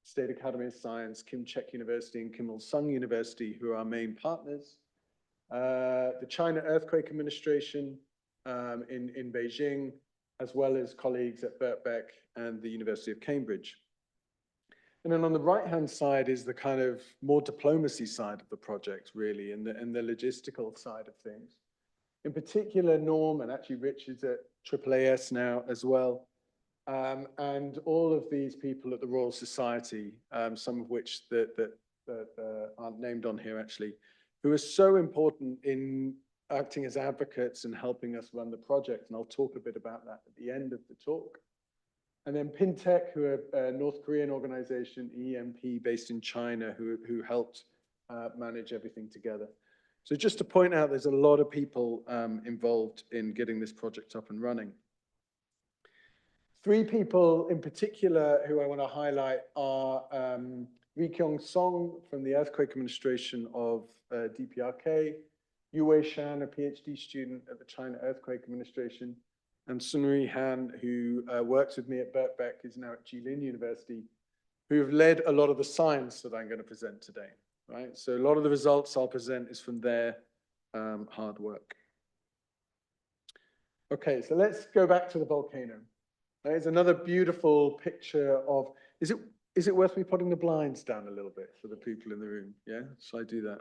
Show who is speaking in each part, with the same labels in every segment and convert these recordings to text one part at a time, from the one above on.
Speaker 1: State Academy of Science, Kim Chek University, and Kim Il-sung University, who are our main partners. The China Earthquake Administration in Beijing, as well as colleagues at Birkbeck and the University of Cambridge. And then on the right-hand side is the kind of more diplomacy side of the project, really, and the logistical side of things. In particular, Norm, and actually Rich is at AAAS now as well, and all of these people at the Royal Society, some of which that aren't named on here actually, who are so important in acting as advocates and helping us run the project. And I'll talk a bit about that at the end of the talk. And then Pintech, who are a North Korean organization, EMP, based in China, who helped manage everything together. So just to point out, there's a lot of people involved in getting this project up and running. Three people in particular who I want to highlight are Ri Kyung Song from the Earthquake Administration of DPRK, Yu Wei Shan, a PhD student at the China Earthquake Administration, and Sunri Han, who works with me at Birkbeck, is now at Jilin University, who have led a lot of the science that I'm going to present today, right? So a lot of the results I'll present is from their hard work. Okay, so let's go back to the volcano. There's another beautiful picture of, is it worth me putting the blinds down a little bit for the people in the room? Yeah, shall I do that?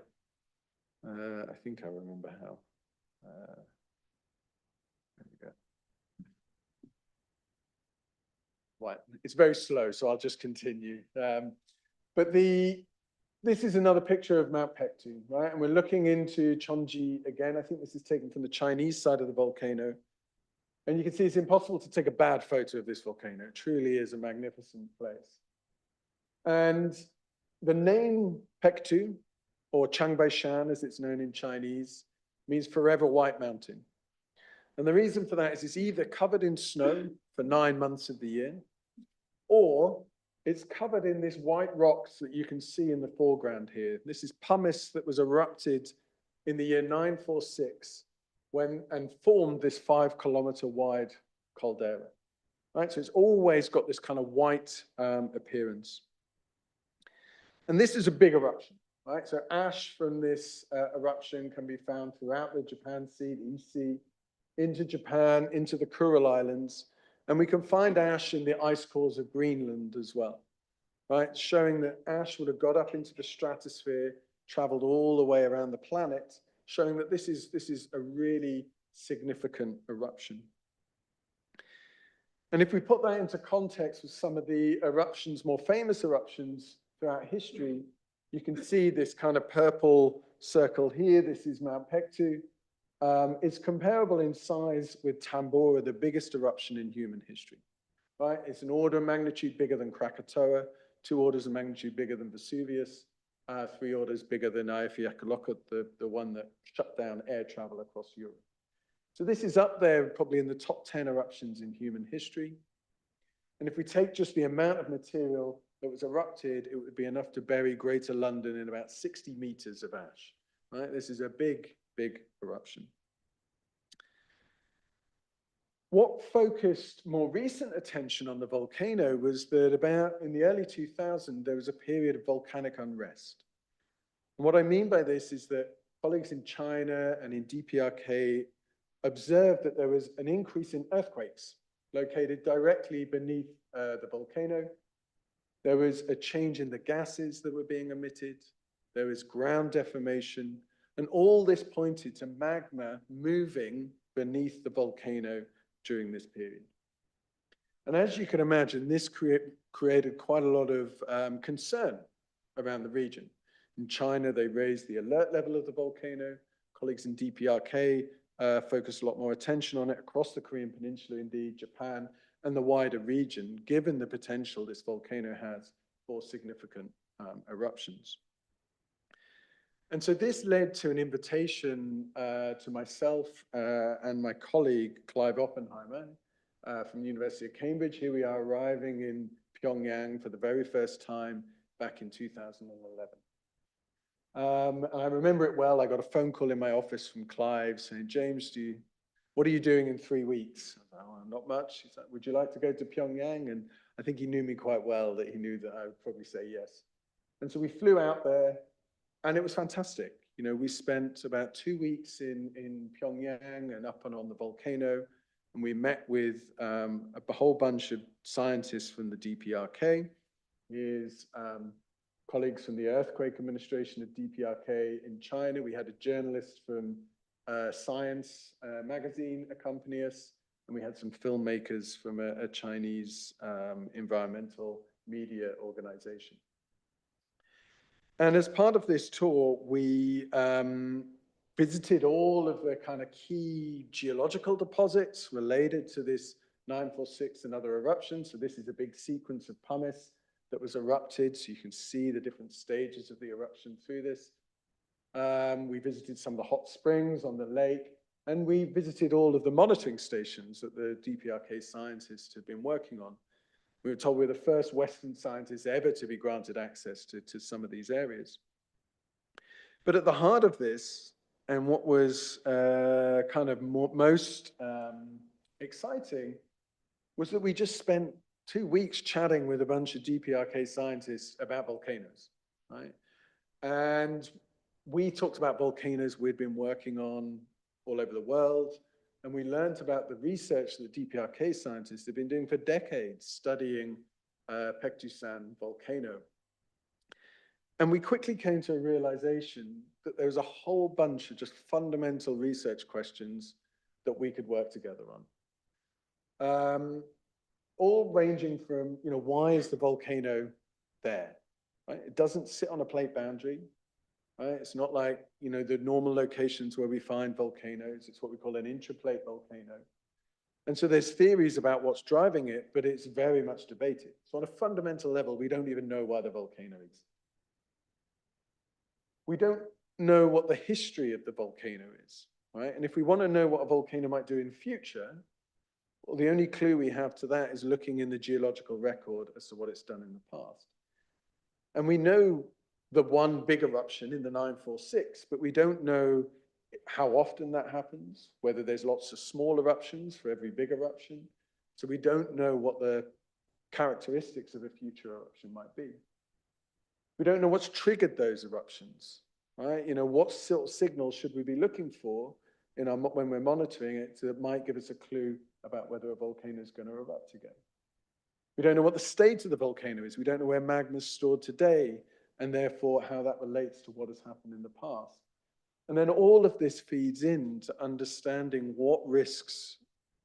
Speaker 1: I think I remember how. There we go. Right, it's very slow, so I'll just continue. But this is another picture of Mount Paektusan, right? And we're looking into Cheonji again. I think this is taken from the Chinese side of the volcano. And you can see it's impossible to take a bad photo of this volcano. It truly is a magnificent place. And the name Paektu, or Changbaishan as it's known in Chinese, means forever white mountain. And the reason for that is it's either covered in snow for 9 months of the year, or it's covered in this white rocks that you can see in the foreground here. This is pumice that was erupted in the year 946 and formed this 5-kilometer wide caldera, right? So it's always got this kind of white appearance. And this is a big eruption, right? So ash from this eruption can be found throughout the Japan Sea, the East Sea, into Japan, into the Kuril Islands. And we can find ash in the ice cores of Greenland as well, right? Showing that ash would have got up into the stratosphere, traveled all the way around the planet, showing that this is a really significant eruption. And if we put that into context with some of the eruptions, more famous eruptions throughout history, you can see this kind of purple circle here. This is Mount Paektu. It's comparable in size with Tambora, the biggest eruption in human history, right? It's an order of magnitude bigger than Krakatoa, 2 orders of magnitude bigger than Vesuvius, 3 orders bigger than Eyjafjallajökull, the one that shut down air travel across Europe. So this is up there probably in the top 10 eruptions in human history. And if we take just the amount of material that was erupted, it would be enough to bury Greater London in about 60 meters of ash, right? This is a big, big eruption. What focused more recent attention on the volcano was that about in the early 2000s, there was a period of volcanic unrest. And what I mean by this is that colleagues in China and in DPRK observed that there was an increase in earthquakes located directly beneath the volcano. There was a change in the gases that were being emitted. There was ground deformation. And all this pointed to magma moving beneath the volcano during this period. And as you can imagine, this created quite a lot of concern around the region. In China, they raised the alert level of the volcano. Colleagues in DPRK focused a lot more attention on it across the Korean Peninsula, indeed, Japan, and the wider region, given the potential this volcano has for significant eruptions. And so this led to an invitation to myself and my colleague, Clive Oppenheimer, from the University of Cambridge. Here we are arriving in Pyongyang for the very first time back in 2011. And I remember it well. I got a phone call in my office from Clive saying, James, what are you doing in 3 weeks? I was like, oh, not much. He's like, would you like to go to Pyongyang? And I think he knew me quite well, that he knew that I would probably say yes. And so we flew out there, and it was fantastic. You know, we spent about 2 weeks in Pyongyang and up and on the volcano, and we met with a whole bunch of scientists from the DPRK, his colleagues from the Earthquake Administration of DPRK in China. We had a journalist from Science magazine accompany us, and we had some filmmakers from a Chinese environmental media organization. And as part of this tour, we visited all of the kind of key geological deposits related to this 946 and other eruptions. So this is a big sequence of pumice that was erupted, so you can see the different stages of the eruption through this. We visited some of the hot springs on the lake, and we visited all of the monitoring stations that the DPRK scientists have been working on. We were told we're the first Western scientists ever to be granted access to some of these areas. But at the heart of this, and what was kind of most exciting, was that we just spent 2 weeks chatting with a bunch of DPRK scientists about volcanoes, right? And we talked about volcanoes we'd been working on all over the world. And we learned about the research that DPRK scientists have been doing for decades, studying Paektusan volcano. And we quickly came to a realization that there was a whole bunch of just fundamental research questions that we could work together on. All ranging from, you know, why is the volcano there? Right? It doesn't sit on a plate boundary. Right? It's not like, you know, the normal locations where we find volcanoes. It's what we call an intraplate volcano. And so there's theories about what's driving it, but it's very much debated. So on a fundamental level, we don't even know why the volcano exists. We don't know what the history of the volcano is, right? And if we want to know what a volcano might do in future, well, the only clue we have to that is looking in the geological record as to what it's done in the past. And we know the one big eruption in the 946, but we don't know how often that happens, whether there's lots of small eruptions for every big eruption. So we don't know what the characteristics of a future eruption might be. We don't know what's triggered those eruptions, right? You know, what sort of signals should we be looking for in our, when we're monitoring it that might give us a clue about whether a volcano is going to erupt again. We don't know what the state of the volcano is. We don't know where magma is stored today, and therefore how that relates to what has happened in the past. And then all of this feeds into understanding what risks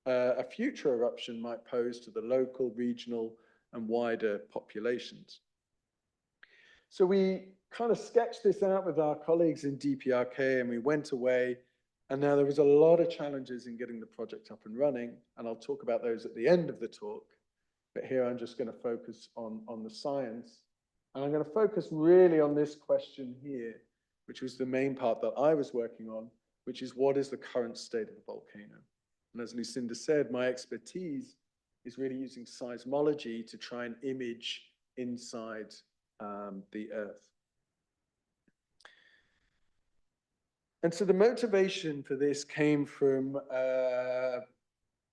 Speaker 1: a future eruption might pose to the local, regional, and wider populations. So we kind of sketched this out with our colleagues in DPRK, and we went away. And now there was a lot of challenges in getting the project up and running, and I'll talk about those at the end of the talk. But here I'm just going to focus on the science. And I'm going to focus really on this question here, which was the main part that I was working on, which is what is the current state of the volcano? And as Lucinda said, my expertise is really using seismology to try and image inside the Earth. And so the motivation for this came from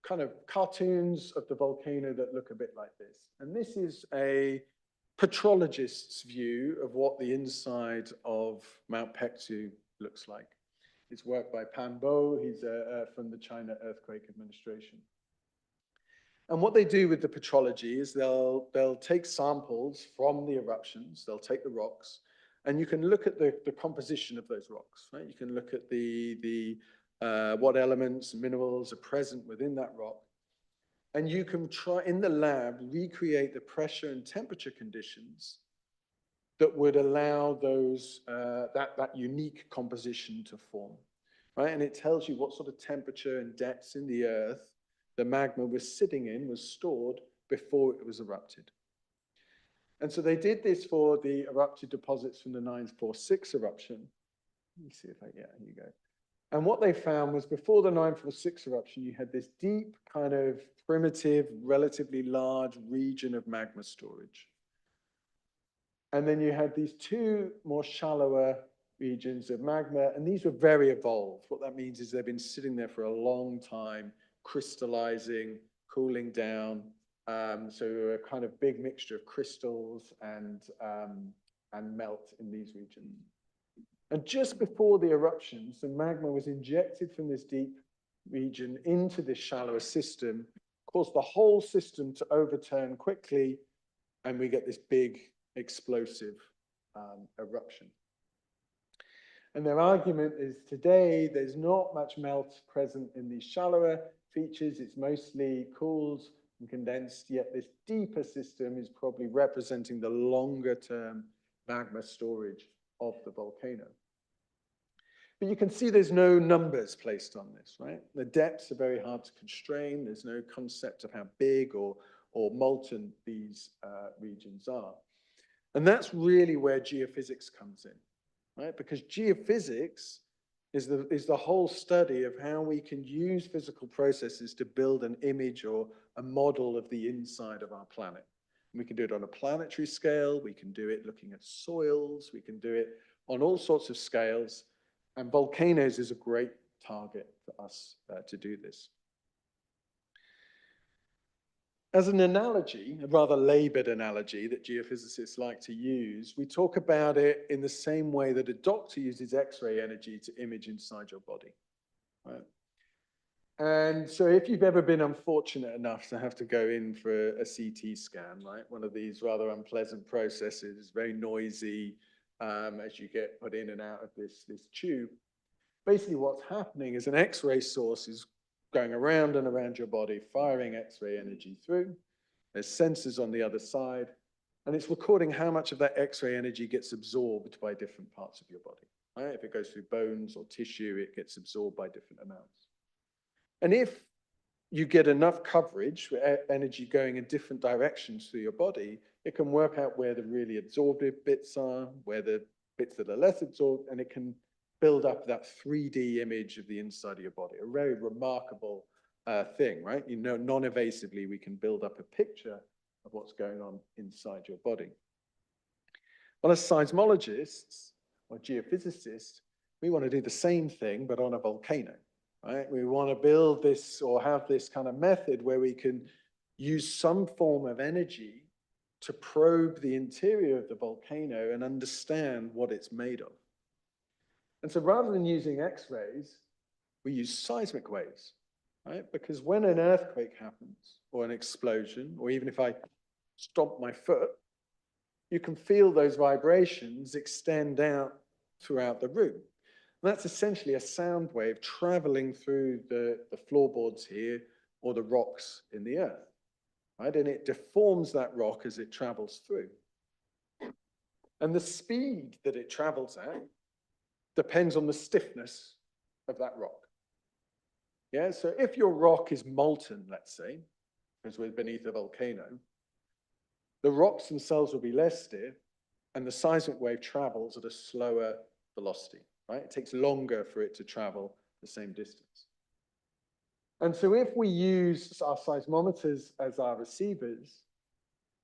Speaker 1: kind of cartoons of the volcano that look a bit like this. And this is a petrologist's view of what the inside of Mount Paektu looks like. It's work by Pan Bo. He's from the China Earthquake Administration. And what they do with the petrology is they'll take samples from the eruptions, they'll take the rocks, and you can look at the composition of those rocks, right? You can look at what elements and minerals are present within that rock. And you can try, in the lab, recreate the pressure and temperature conditions that would allow those, that unique composition to form, right? And it tells you what sort of temperature and depths in the Earth the magma was sitting in, was stored before it was erupted. And so they did this for the erupted deposits from the 946 eruption. Let me see if yeah, here you go. And what they found was before the 946 eruption, you had this deep kind of primitive, relatively large region of magma storage. And then you had these two more shallower regions of magma, and these were very evolved. What that means is they've been sitting there for a long time, crystallizing, cooling down, So a kind of big mixture of crystals and melt in these regions. And just before the eruptions, the magma was injected from this deep region into this shallower system, caused the whole system to overturn quickly, and we get this big explosive eruption. And their argument is today there's not much melt present in these shallower features. It's mostly cooled and condensed, yet this deeper system is probably representing the longer term magma storage of the volcano. But you can see there's no numbers placed on this, right? The depths are very hard to constrain. There's no concept of how big or molten these regions are. And that's really where geophysics comes in, right? Because geophysics is the whole study of how we can use physical processes to build an image or a model of the inside of our planet. And we can do it on a planetary scale. We can do it looking at soils. We can do it on all sorts of scales. And volcanoes is a great target for us to do this. As an analogy, a rather labored analogy that geophysicists like to use, we talk about it in the same way that a doctor uses X-ray energy to image inside your body, right? And so if you've ever been unfortunate enough to have to go in for a CT scan, right, one of these rather unpleasant processes, very noisy, as you get put in and out of this tube, basically what's happening is an X-ray source is going around and around your body, firing X-ray energy through. There's sensors on the other side, and it's recording how much of that X-ray energy gets absorbed by different parts of your body. Right? If it goes through bones or tissue, it gets absorbed by different amounts. And if you get enough coverage with energy going in different directions through your body, it can work out where the really absorptive bits are, where the bits that are less absorbed, and it can build up that 3D image of the inside of your body, a very remarkable thing, right? You know, non-evasively, we can build up a picture of what's going on inside your body. Well, as seismologists or geophysicists, we want to do the same thing, but on a volcano, right? We want to build this or have this kind of method where we can use some form of energy to probe the interior of the volcano and understand what it's made of. And so rather than using X-rays, we use seismic waves, right? Because when an earthquake happens or an explosion, or even if I stomp my foot, you can feel those vibrations extend out throughout the room. And that's essentially a sound wave traveling through the floorboards here or the rocks in the earth, right? And it deforms that rock as it travels through. And the speed that it travels at depends on the stiffness of that rock. Yeah, so if your rock is molten, let's say, because we're beneath a volcano, the rocks themselves will be less stiff and the seismic wave travels at a slower velocity, right? It takes longer for it to travel the same distance. And so if we use our seismometers as our receivers,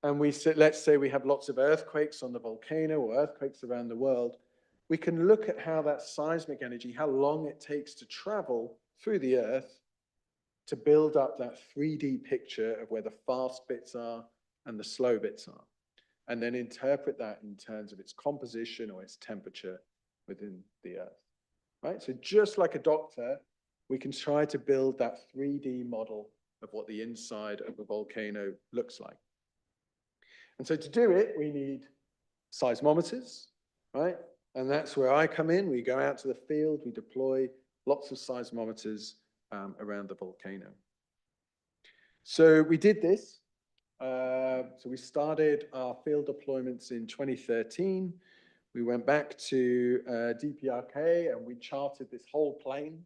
Speaker 1: and let's say we have lots of earthquakes on the volcano or earthquakes around the world, we can look at how that seismic energy, how long it takes to travel through the earth to build up that 3D picture of where the fast bits are and the slow bits are, and then interpret that in terms of its composition or its temperature within the earth, right? So just like a doctor, we can try to build that 3D model of what the inside of a volcano looks like. And so to do it, we need seismometers, right? And that's where I come in. We go out to the field, we deploy lots of seismometers around the volcano. So we did this. So we started our field deployments in 2013. We went back to DPRK and we charted this whole plane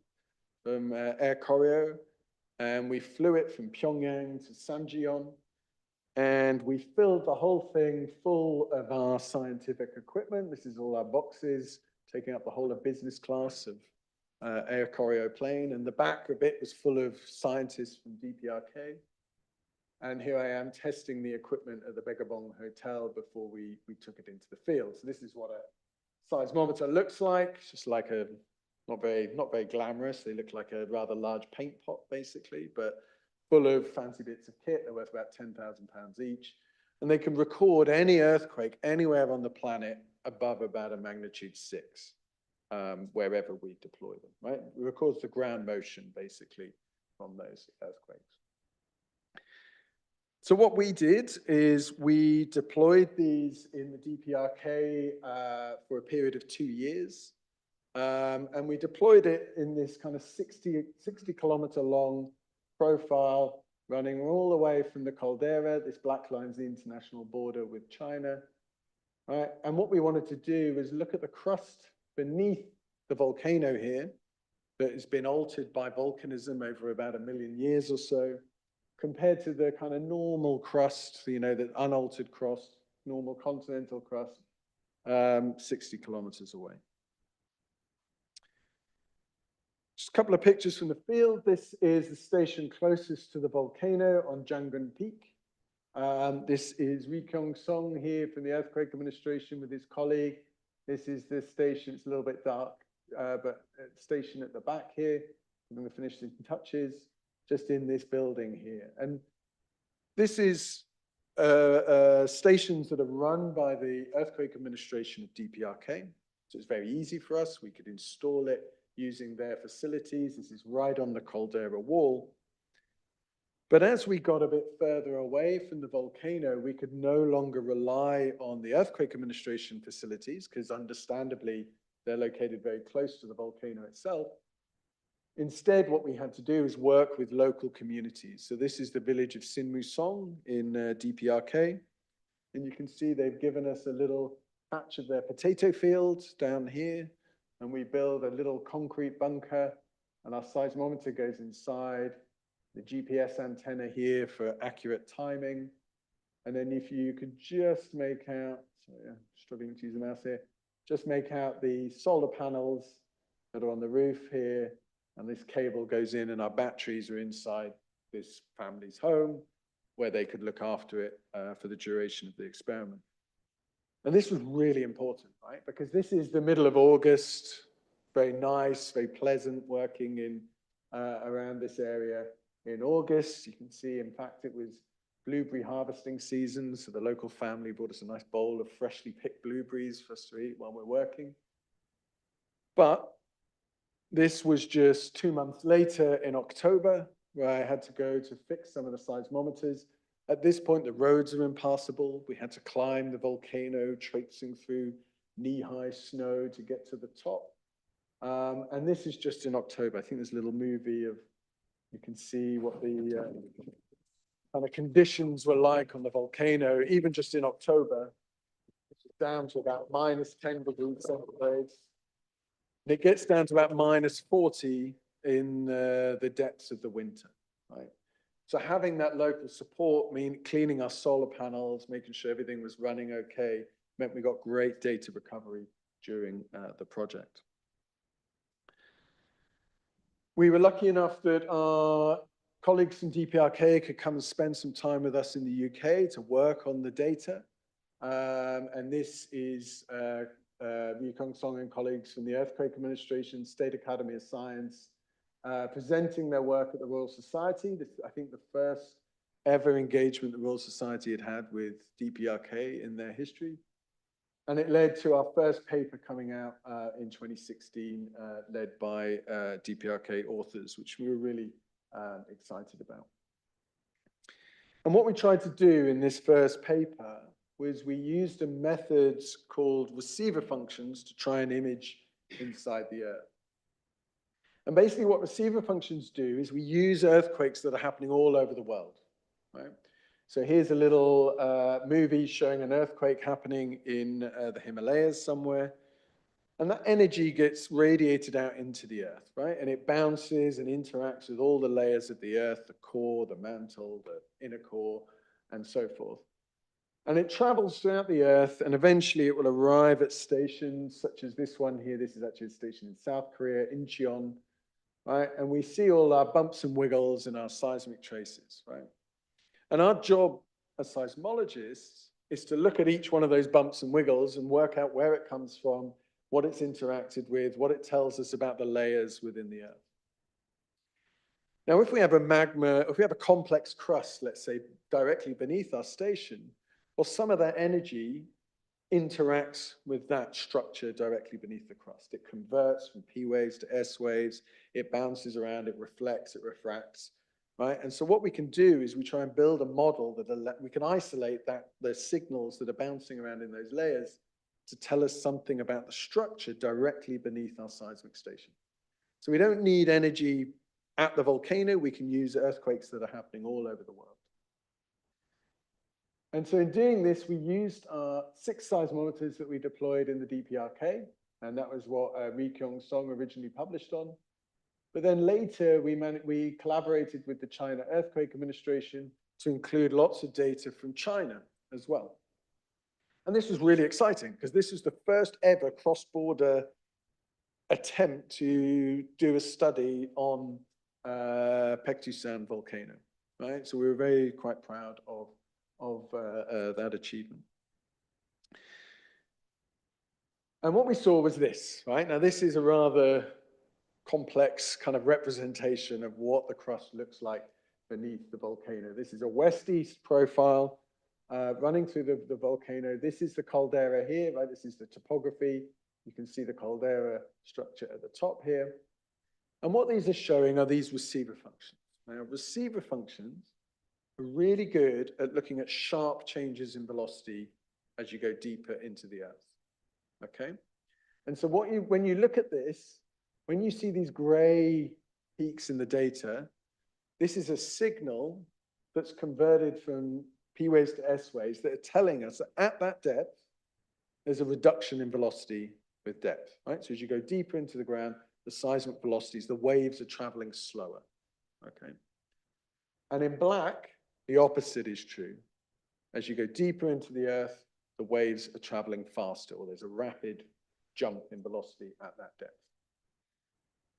Speaker 1: from Air Koryo, and we flew it from Pyongyang to Samjiyon. And we filled the whole thing full of our scientific equipment. This is all our boxes, taking up the whole of business class of Air Koryo plane. And the back of it was full of scientists from DPRK. And here I am testing the equipment at the Baekdusan Hotel before we took it into the field. So this is what a seismometer looks like. It's just like a, not very glamorous. They look like a rather large paint pot, basically. But full of fancy bits of kit. They're worth about £10,000 each. And they can record any earthquake anywhere on the planet above about a magnitude 6, wherever we deploy them, right? It records the ground motion, basically, from those earthquakes. So what we did is we deployed these in the DPRK for a period of 2 years. And we deployed it in this kind of 60 kilometer long profile running all the way from the caldera. This black line's the international border with China, right? And what we wanted to do was look at the crust beneath the volcano here that has been altered by volcanism over about 1 million years or so, compared to the kind of normal crust, you know, the unaltered crust, normal continental crust, 60 kilometers away. Just a couple of pictures from the field. This is the station closest to the volcano on Jangan Peak. This is Ri Kyung Song here from the Earthquake Administration with his colleague. This is the station. It's a little bit dark, but station at the back here. I'm going to finish the touches just in this building here. And this is stations that are run by the Earthquake Administration of DPRK. So it's very easy for us. We could install it using their facilities. This is right on the caldera wall. But as we got a bit further away from the volcano, we could no longer rely on the Earthquake Administration facilities, because understandably, they're located very close to the volcano itself. Instead, what we had to do is work with local communities. So this is the village of Sinmusong in DPRK. And you can see they've given us a little patch of their potato fields down here. And we build a little concrete bunker, and our seismometer goes inside, the GPS antenna here for accurate timing. And then if you could just make out, sorry, I'm struggling to use the mouse here, just make out the solar panels that are on the roof here, and this cable goes in, and our batteries are inside this family's home, where they could look after it for the duration of the experiment. And this was really important, right? Because this is the middle of August, very nice, very pleasant working in around this area in August. You can see, in fact, it was blueberry harvesting season. So the local family brought us a nice bowl of freshly picked blueberries for us to eat while we're working. But this was just 2 months later in October, where I had to go to fix some of the seismometers. At this point, the roads are impassable. We had to climb the volcano, traipsing through knee-high snow to get to the top. And this is just in October. I think there's a little movie of, you can see what the kind of conditions were like on the volcano, even just in October. It's down to about -10 degrees centigrade. And it gets down to about -40 in the depths of the winter, right? So having that local support, cleaning our solar panels, making sure everything was running okay, meant we got great data recovery during the project. We were lucky enough that our colleagues from DPRK could come and spend some time with us in the UK to work on the data. And this is Ri Kyung Song and colleagues from the Earthquake Administration, State Academy of Science, presenting their work at the Royal Society. This is, I think, the first ever engagement the Royal Society had had with DPRK in their history. And it led to our first paper coming out in 2016, led by DPRK authors, which we were really excited about. And what we tried to do in this first paper was we used a method called receiver functions to try and image inside the Earth. And basically what receiver functions do is we use earthquakes that are happening all over the world, right? So here's a little movie showing an earthquake happening in the Himalayas somewhere. And that energy gets radiated out into the Earth, right? And it bounces and interacts with all the layers of the Earth, the core, the mantle, the inner core, and so forth. And it travels throughout the Earth, and eventually it will arrive at stations such as this one here. This is actually a station in South Korea, Incheon, right? And we see all our bumps and wiggles in our seismic traces, right? And our job as seismologists is to look at each one of those bumps and wiggles and work out where it comes from, what it's interacted with, what it tells us about the layers within the Earth. Now, if we have a complex crust, let's say, directly beneath our station, well, some of that energy interacts with that structure directly beneath the crust. It converts from P waves to S waves, it bounces around, it reflects, it refracts, right? And so what we can do is we try and build a model that we can isolate the signals that are bouncing around in those layers to tell us something about the structure directly beneath our seismic station. So we don't need energy at the volcano, we can use earthquakes that are happening all over the world. And so in doing this, we used 6 seismometers that we deployed in the DPRK, and that was what Ri Kyung-song originally published on. But then later, we collaborated with the China Earthquake Administration to include lots of data from China as well. And this was really exciting because this was the first ever cross-border attempt to do a study on Paektusan volcano, right? So we were quite proud of that achievement. And what we saw was this, right? Now, this is a rather complex kind of representation of what the crust looks like beneath the volcano. This is a west-east profile running through the volcano. This is the caldera here, right? This is the topography. You can see the caldera structure at the top here. And what these are showing are these receiver functions. Now, receiver functions are really good at looking at sharp changes in velocity as you go deeper into the Earth, okay? And so when you look at this, when you see these gray peaks in the data, this is a signal that's converted from P waves to S waves that are telling us that at that depth, there's a reduction in velocity with depth, right? So as you go deeper into the ground, the seismic velocities, the waves are traveling slower, okay? And in black, the opposite is true. As you go deeper into the Earth, the waves are traveling faster, or there's a rapid jump in velocity at that depth.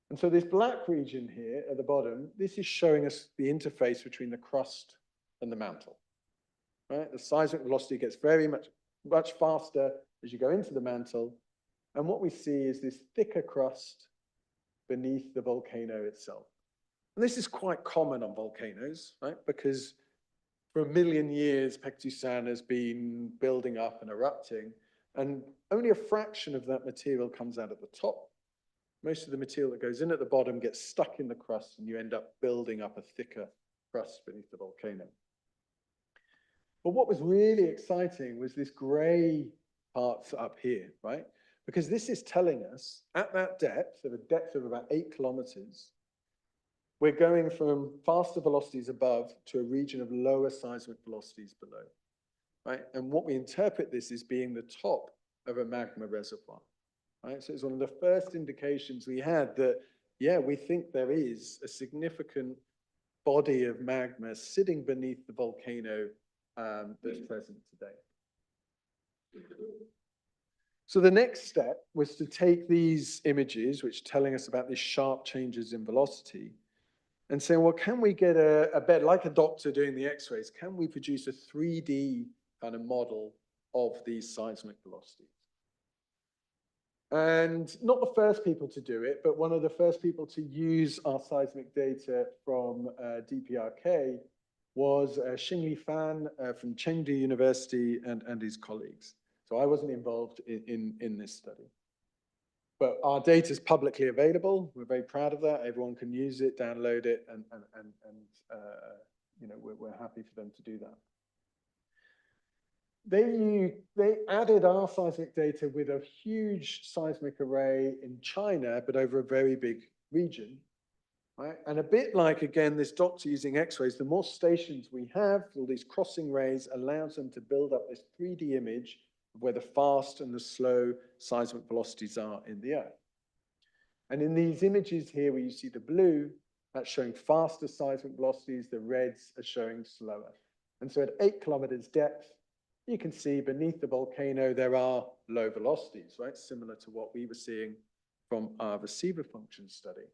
Speaker 1: And so this black region here at the bottom, this is showing us the interface between the crust and the mantle, right? The seismic velocity gets much faster as you go into the mantle. And what we see is this thicker crust beneath the volcano itself. And this is quite common on volcanoes, right? Because for 1 million years, Paektusan has been building up and erupting, and only a fraction of that material comes out at the top. Most of the material that goes in at the bottom gets stuck in the crust, and you end up building up a thicker crust beneath the volcano. But what was really exciting was this gray part up here, right? Because this is telling us at that depth, at a depth of about 8 kilometers, we're going from faster velocities above to a region of lower seismic velocities below, right? And what we interpret this as being the top of a magma reservoir, right? So it's one of the first indications we had that, yeah, we think there is a significant body of magma sitting beneath the volcano that's present today. So the next step was to take these images, which are telling us about these sharp changes in velocity, and say, well, can we get a better, like a doctor doing the x-rays, can we produce a 3D kind of model of these seismic velocities? And not the first people to do it, but one of the first people to use our seismic data from DPRK was Xingli Fan from Chengdu University and his colleagues. So I wasn't involved in this study. But our data is publicly available. We're very proud of that. Everyone can use it, download it, and you know, we're happy for them to do that. They added our seismic data with a huge seismic array in China, but over a very big region, right? And a bit like, again, this doctor using X-rays, the more stations we have, all these crossing rays allows them to build up this 3D image of where the fast and the slow seismic velocities are in the Earth. And in these images here, where you see the blue, that's showing faster seismic velocities, the reds are showing slower. And so at 8 kilometers depth, you can see beneath the volcano, there are low velocities, right? Similar to what we were seeing from our receiver function study.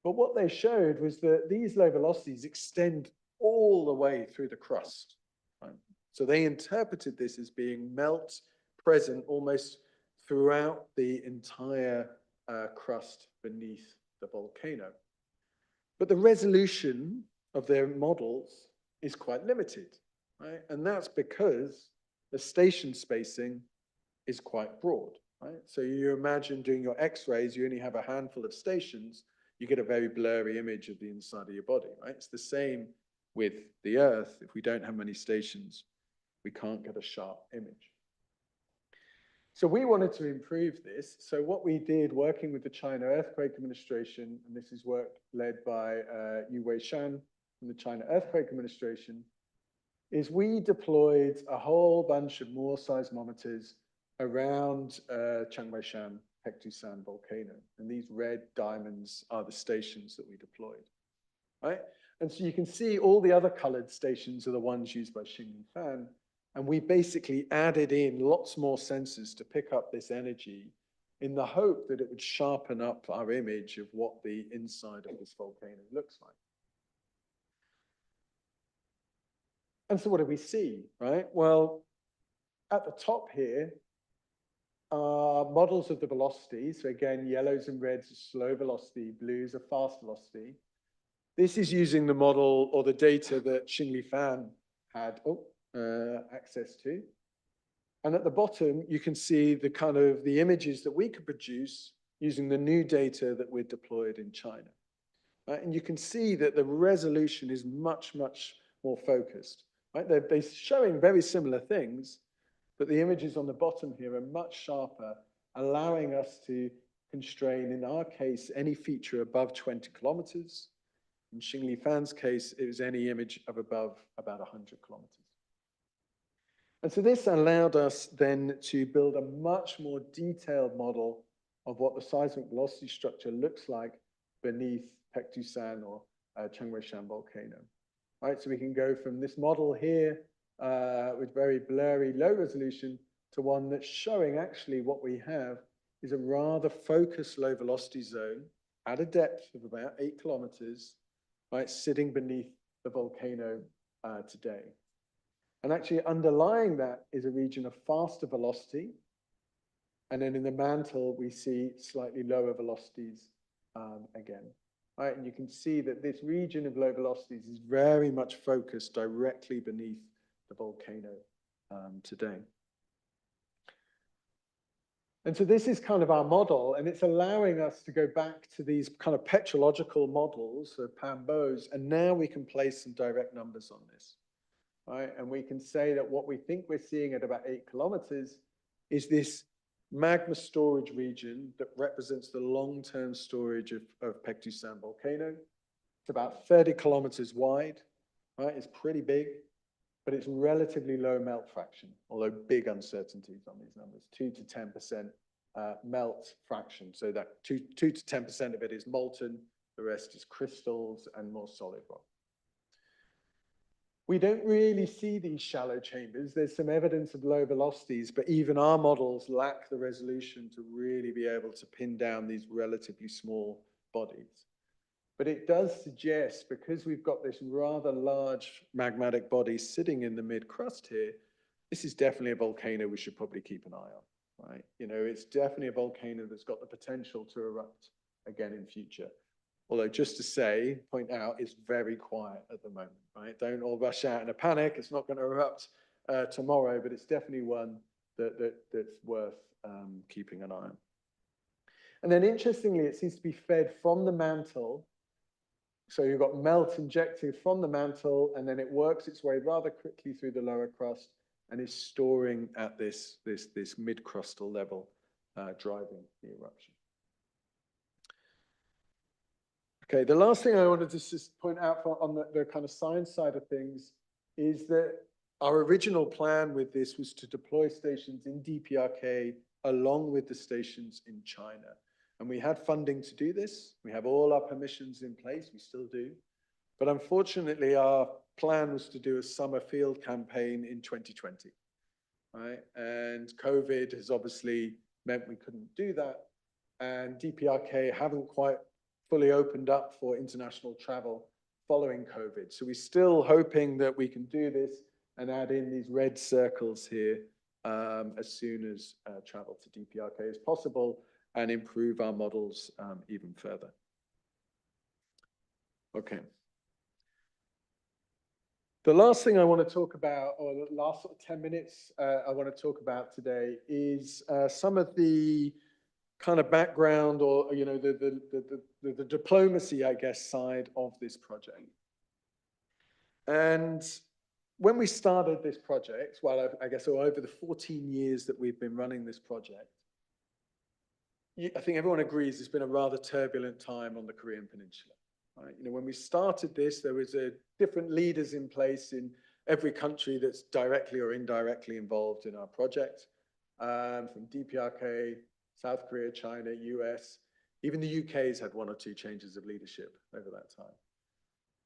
Speaker 1: But what they showed was that these low velocities extend all the way through the crust, right? So they interpreted this as being melt present almost throughout the entire crust beneath the volcano. but the resolution of their models is quite limited, right? And that's because the station spacing is quite broad, right? So you imagine doing your X-rays, you only have a handful of stations, you get a very blurry image of the inside of your body, right? It's the same with the Earth. If we don't have many stations, we can't get a sharp image. So we wanted to improve this. So what we did, working with the China Earthquake Administration, and this is work led by Yu Wei-shan from the China Earthquake Administration, is we deployed a whole bunch of more seismometers around Changmeishan Paektusan volcano. And these red diamonds are the stations that we deployed, right? And so you can see all the other colored stations are the ones used by Xingli Fan. And we basically added in lots more sensors to pick up this energy in the hope that it would sharpen up our image of what the inside of this volcano looks like. And so what do we see, right? Well, at the top here are models of the velocity. So again, yellows and reds are slow velocity, blues are fast velocity. This is using the model or the data that Xingli Fan had access to. And at the bottom, you can see the kind of the images that we could produce using the new data that we're deployed in China. Right? And you can see that the resolution is much, much more focused. Right? They're showing very similar things, but the images on the bottom here are much sharper, allowing us to constrain, in our case, any feature above 20 kilometers. In Xingli Fan's case, it was any image of above about 100 kilometers. And so this allowed us then to build a much more detailed model of what the seismic velocity structure looks like beneath Paektusan or Changmeishan volcano. Right, so we can go from this model here with very blurry low resolution to one that's showing actually what we have is a rather focused low velocity zone at a depth of about 8 kilometers, right, sitting beneath the volcano today. And actually underlying that is a region of faster velocity. And then in the mantle, we see slightly lower velocities again. Right, and you can see that this region of low velocities is very much focused directly beneath the volcano today. And so this is kind of our model, and it's allowing us to go back to these kind of petrological models of PAMBOs, and now we can place some direct numbers on this. Right? And we can say that what we think we're seeing at about 8 kilometers is this magma storage region that represents the long-term storage of Paektusan volcano. It's about 30 kilometers wide, right? It's pretty big, but it's relatively low melt fraction, although big uncertainties on these numbers, 2 to 10% melt fraction. So that 2 to 10% of it is molten, the rest is crystals and more solid rock. We don't really see these shallow chambers. There's some evidence of low velocities, but even our models lack the resolution to really be able to pin down these relatively small bodies. But it does suggest, because we've got this rather large magmatic body sitting in the mid-crust here, this is definitely a volcano we should probably keep an eye on, right? You know, it's definitely a volcano that's got the potential to erupt again in future. Although just to say, point out, it's very quiet at the moment, right? Don't all rush out in a panic. It's not going to erupt tomorrow, but it's definitely one that's worth keeping an eye on. And then interestingly, it seems to be fed from the mantle. So you've got melt injecting from the mantle, and then it works its way rather quickly through the lower crust and is storing at this mid-crustal level, driving the eruption. Okay, the last thing I wanted to just point out on the kind of science side of things is that our original plan with this was to deploy stations in DPRK along with the stations in China. And we had funding to do this. We have all our permissions in place, we still do. But unfortunately, our plan was to do a summer field campaign in 2020, right? And COVID has obviously meant we couldn't do that. And DPRK haven't quite fully opened up for international travel following COVID. So we're still hoping that we can do this and add in these red circles here as soon as travel to DPRK is possible and improve our models even further. Okay. The last thing I want to talk about, or the last sort of 10 minutes I want to talk about today is some of the kind of background or, you know, the diplomacy, I guess, side of this project. And when we started this project, well, I guess over the 14 years that we've been running this project, I think everyone agrees it's been a rather turbulent time on the Korean Peninsula. Right? You know, when we started this, there was different leaders in place in every country that's directly or indirectly involved in our project, from DPRK, South Korea, China, US, even the UK's had one or two changes of leadership over that time.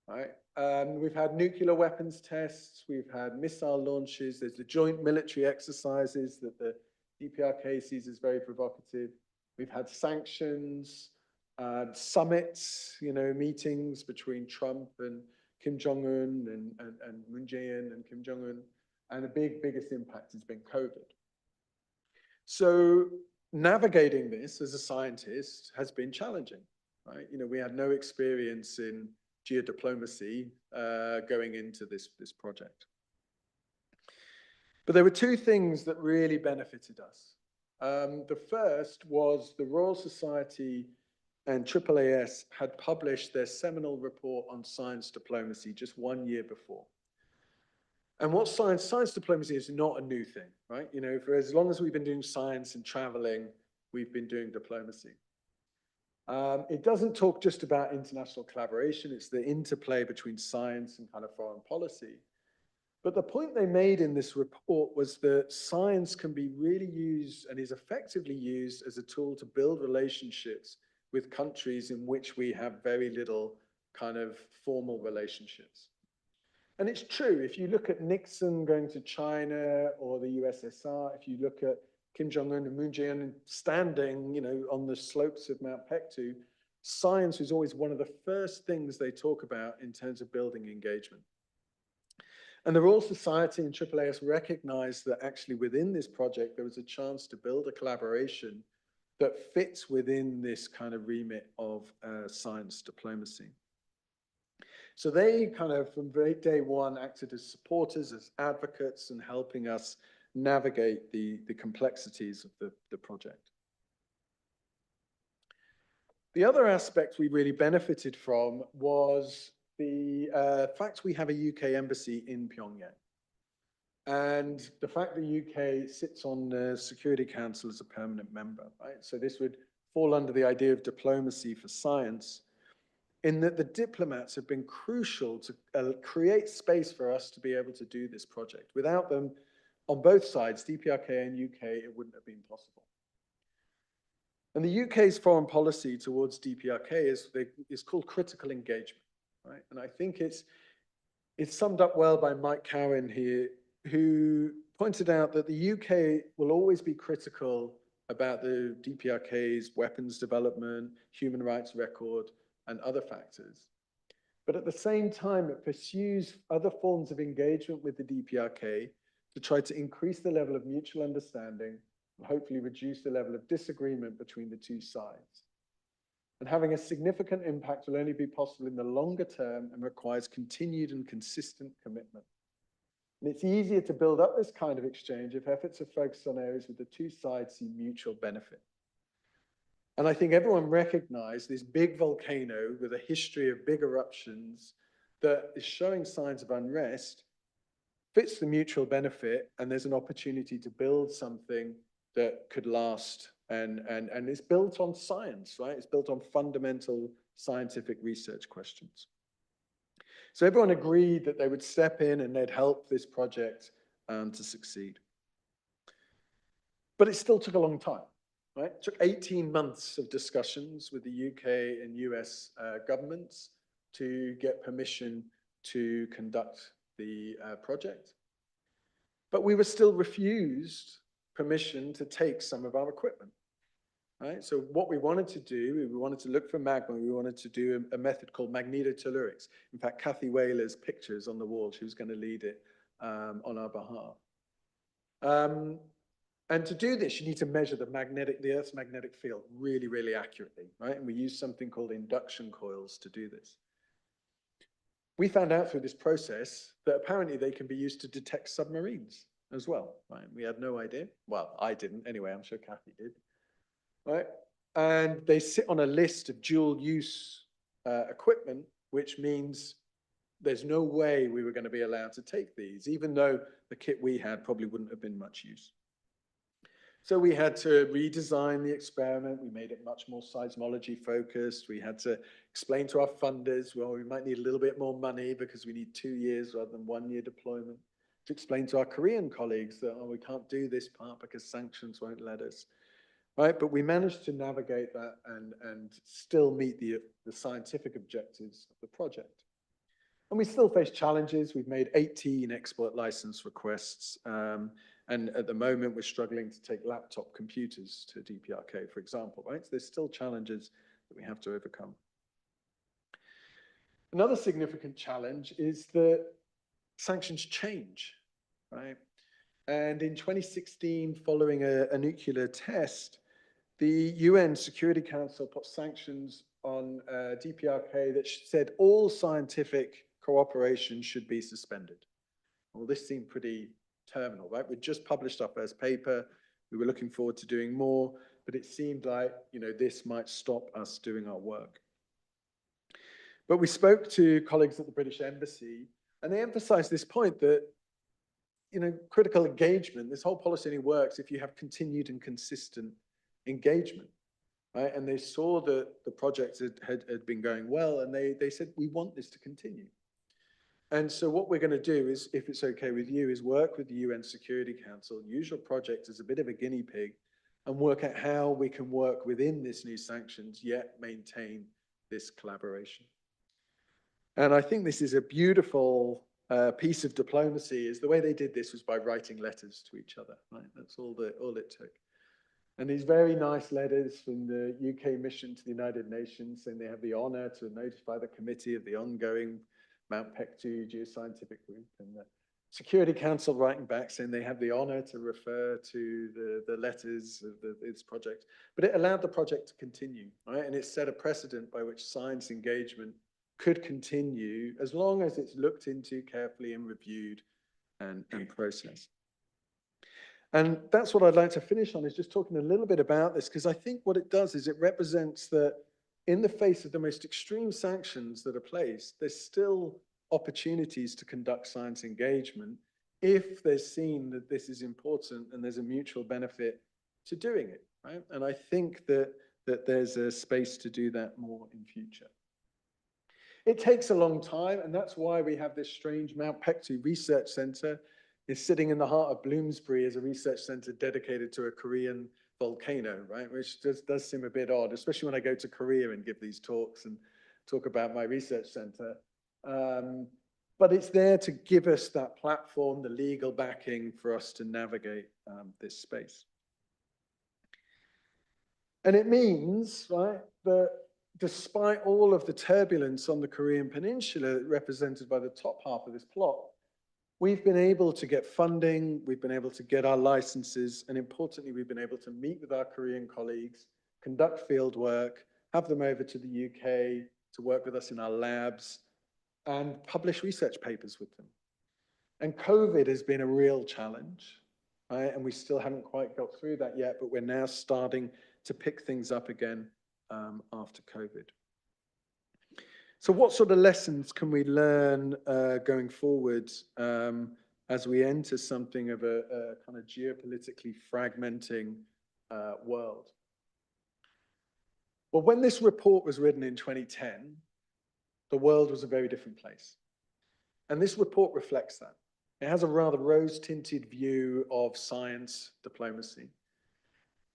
Speaker 1: Right? We've had nuclear weapons tests, we've had missile launches, there's the joint military exercises that the DPRK sees as very provocative. We've had sanctions, summits, you know, meetings between Trump and Kim Jong-un and Moon Jae-in and Kim Jong-un, and the biggest impact has been COVID. So navigating this as a scientist has been challenging, right? You know, we had no experience in geodiplomacy going into this project. But there were two things that really benefited us. The first was the Royal Society and AAAS had published their seminal report on science diplomacy just 1 year before. And what science diplomacy is not a new thing, right? You know, for as long as we've been doing science and traveling, we've been doing diplomacy. It doesn't talk just about international collaboration, it's the interplay between science and kind of foreign policy. But the point they made in this report was that science can be really used and is effectively used as a tool to build relationships with countries in which we have very little kind of formal relationships. And it's true, if you look at Nixon going to China or the USSR, if you look at Kim Jong-un and Moon Jae-in standing, you know, on the slopes of Mount Paektu, science was always one of the first things they talk about in terms of building engagement. And the Royal Society and AAAS recognized that actually within this project, there was a chance to build a collaboration that fits within this kind of remit of science diplomacy. So they kind of, from day one, acted as supporters, as advocates, and helping us navigate the complexities of the project. The other aspect we really benefited from was the fact we have a UK embassy in Pyongyang. And the fact the UK sits on the Security Council as a permanent member, right? So this would fall under the idea of diplomacy for science, in that the diplomats have been crucial to create space for us to be able to do this project. Without them, on both sides, DPRK and UK, it wouldn't have been possible. And the UK's foreign policy towards DPRK is called critical engagement, right? And I think it's summed up well by Mike Cowan here, who pointed out that the UK will always be critical about the DPRK's weapons development, human rights record, and other factors. But at the same time, it pursues other forms of engagement with the DPRK to try to increase the level of mutual understanding and hopefully reduce the level of disagreement between the two sides. And having a significant impact will only be possible in the longer term and requires continued and consistent commitment. And it's easier to build up this kind of exchange if efforts are focused on areas where the two sides see mutual benefit. And I think everyone recognized this big volcano with a history of big eruptions that is showing signs of unrest fits the mutual benefit, and there's an opportunity to build something that could last. And it's built on science, right? It's built on fundamental scientific research questions. So everyone agreed that they would step in and they'd help this project to succeed. But it still took a long time. Right? It took 18 months of discussions with the UK and US governments to get permission to conduct the project. But we were still refused permission to take some of our equipment. Right? So what we wanted to do, we wanted to look for magma, we wanted to do a method called magnetotellurics. In fact, Kathy Whaler's pictures on the wall, she was going to lead it on our behalf. And to do this, you need to measure the Earth's magnetic field really, really accurately, right? And we use something called induction coils to do this. we found out through this process that apparently they can be used to detect submarines as well, right? We had no idea. Well, I didn't anyway, I'm sure Kathy did, right? And they sit on a list of dual use equipment, which means there's no way we were going to be allowed to take these, even though the kit we had probably wouldn't have been much use. So we had to redesign the experiment. We made it much more seismology focused. We had to explain to our funders, well, we might need a little bit more money because we need 2 years rather than 1 year deployment. To explain to our Korean colleagues that, oh, we can't do this part because sanctions won't let us, right? But we managed to navigate that and still meet the scientific objectives of the project. And we still face challenges. We've made 18 export license requests. And at the moment, we're struggling to take laptop computers to DPRK, for example, right? So there's still challenges that we have to overcome. Another significant challenge is that sanctions change, right? And in 2016, following a nuclear test, the UN Security Council put sanctions on DPRK that said all scientific cooperation should be suspended. Well, this seemed pretty terminal, right? We'd just published our first paper. We were looking forward to doing more, but it seemed like, you know, this might stop us doing our work. But we spoke to colleagues at the British Embassy, and they emphasized this point that, you know, critical engagement, this whole policy only works if you have continued and consistent engagement, right? And they saw that the project had been going well, and they said, we want this to continue. And so what we're going to do is, if it's okay with you, is work with the UN Security Council, use your project as a bit of a guinea pig, and work out how we can work within this new sanctions, yet maintain this collaboration. And I think this is a beautiful piece of diplomacy, is the way they did this was by writing letters to each other, right? That's all it took. And these very nice letters from the UK mission to the United Nations saying they have the honor to notify the committee of the ongoing Mount Paektu Geoscientific Group, and the Security Council writing back saying they have the honor to refer to the letters of its project. But it allowed the project to continue, right? And it set a precedent by which science engagement could continue as long as it's looked into carefully and reviewed and processed. And that's what I'd like to finish on, is just talking a little bit about this, because I think what it does is it represents that in the face of the most extreme sanctions that are placed, there's still opportunities to conduct science engagement if there's seen that this is important and there's a mutual benefit to doing it, right? And I think that there's a space to do that more in future. It takes a long time, and that's why we have this strange Mount Paektu Research Center. It's sitting in the heart of Bloomsbury as a research center dedicated to a Korean volcano, right? Which does seem a bit odd, especially when I go to Korea and give these talks and talk about my research center. But it's there to give us that platform, the legal backing for us to navigate this space. And it means, right, that despite all of the turbulence on the Korean Peninsula represented by the top half of this plot, we've been able to get funding, we've been able to get our licenses, and importantly, we've been able to meet with our Korean colleagues, conduct field work, have them over to the UK to work with us in our labs, and publish research papers with them. And COVID has been a real challenge, right? And we still haven't quite got through that yet, but we're now starting to pick things up again after COVID. So what sort of lessons can we learn going forward as we enter something of a kind of geopolitically fragmenting world? Well, when this report was written in 2010, the world was a very different place. And this report reflects that. It has a rather rose-tinted view of science diplomacy.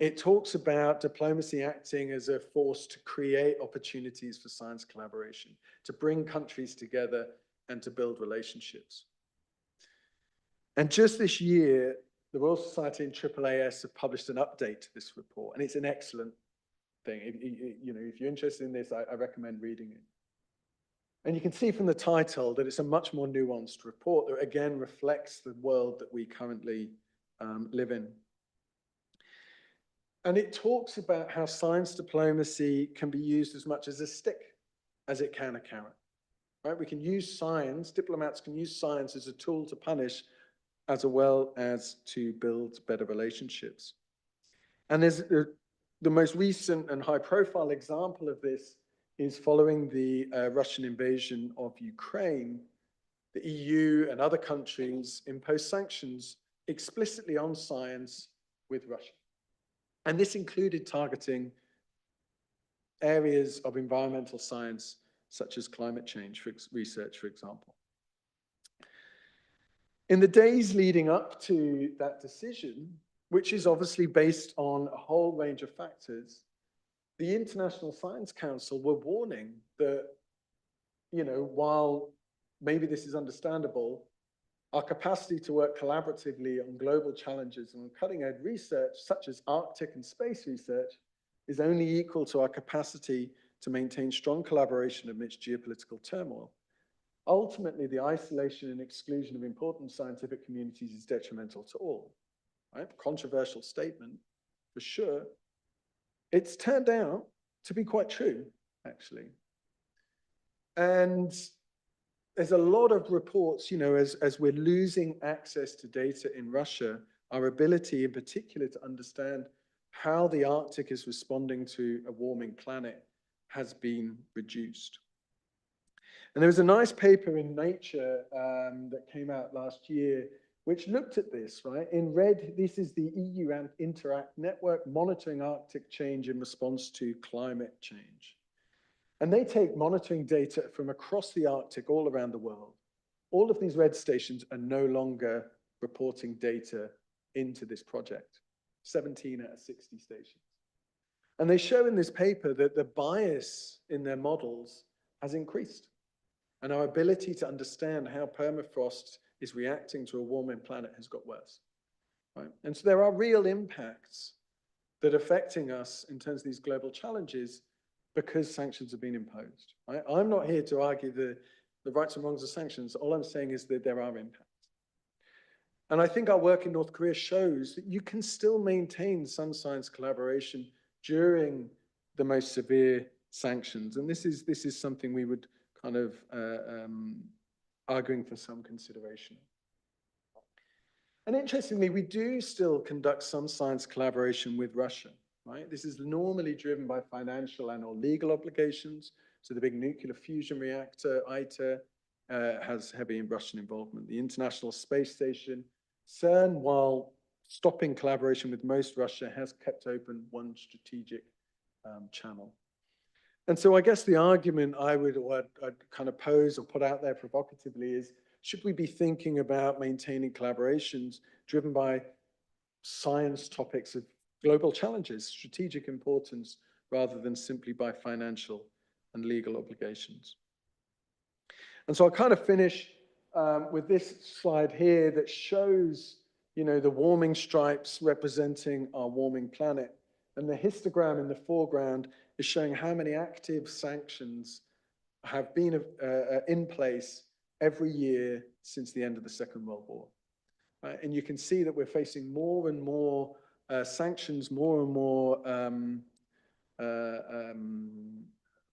Speaker 1: It talks about diplomacy acting as a force to create opportunities for science collaboration, to bring countries together and to build relationships. And just this year, the Royal Society and AAAS have published an update to this report, and it's an excellent thing. If you're interested in this, I recommend reading it. And you can see from the title that it's a much more nuanced report that again reflects the world that we currently live in. And it talks about how science diplomacy can be used as much as a stick as it can a carrot. right? We can use science, diplomats can use science as a tool to punish as well as to build better relationships. And there's the most recent and high-profile example of this is following the Russian invasion of Ukraine. The EU and other countries imposed sanctions explicitly on science with Russia. And this included targeting areas of environmental science, such as climate change research, for example. In the days leading up to that decision, which is obviously based on a whole range of factors, the International Science Council were warning that, you know, while maybe this is understandable, our capacity to work collaboratively on global challenges and on cutting-edge research, such as Arctic and space research, is only equal to our capacity to maintain strong collaboration amidst geopolitical turmoil. Ultimately, the isolation and exclusion of important scientific communities is detrimental to all. Right? Controversial statement, for sure. It's turned out to be quite true, actually. And there's a lot of reports, you know, as we're losing access to data in Russia, our ability in particular to understand how the Arctic is responding to a warming planet has been reduced. And there was a nice paper in Nature that came out last year, which looked at this, right? In red, this is the EU Interact Network monitoring Arctic change in response to climate change. And they take monitoring data from across the Arctic all around the world. All of these red stations are no longer reporting data into this project, 17 out of 60 stations. And they show in this paper that the bias in their models has increased. And our ability to understand how permafrost is reacting to a warming planet has got worse. Right? And so there are real impacts that are affecting us in terms of these global challenges because sanctions have been imposed. Right? I'm not here to argue the rights and wrongs of sanctions. All I'm saying is that there are impacts. And I think our work in North Korea shows that you can still maintain some science collaboration during the most severe sanctions. And this is something we would kind of arguing for some consideration. And interestingly, we do still conduct some science collaboration with Russia, right? This is normally driven by financial and or legal obligations. So the big nuclear fusion reactor, ITER, has heavy Russian involvement. The International Space Station, CERN, while stopping collaboration with most Russia, has kept open one strategic channel. And so I guess the argument I'd kind of pose or put out there provocatively is, should we be thinking about maintaining collaborations driven by science topics of global challenges, strategic importance, rather than simply by financial and legal obligations? And so I'll kind of finish with this slide here that shows, you know, the warming stripes representing our warming planet. And the histogram in the foreground is showing how many active sanctions have been in place every year since the end of the Second World War. Right? And you can see that we're facing more and more sanctions, more and more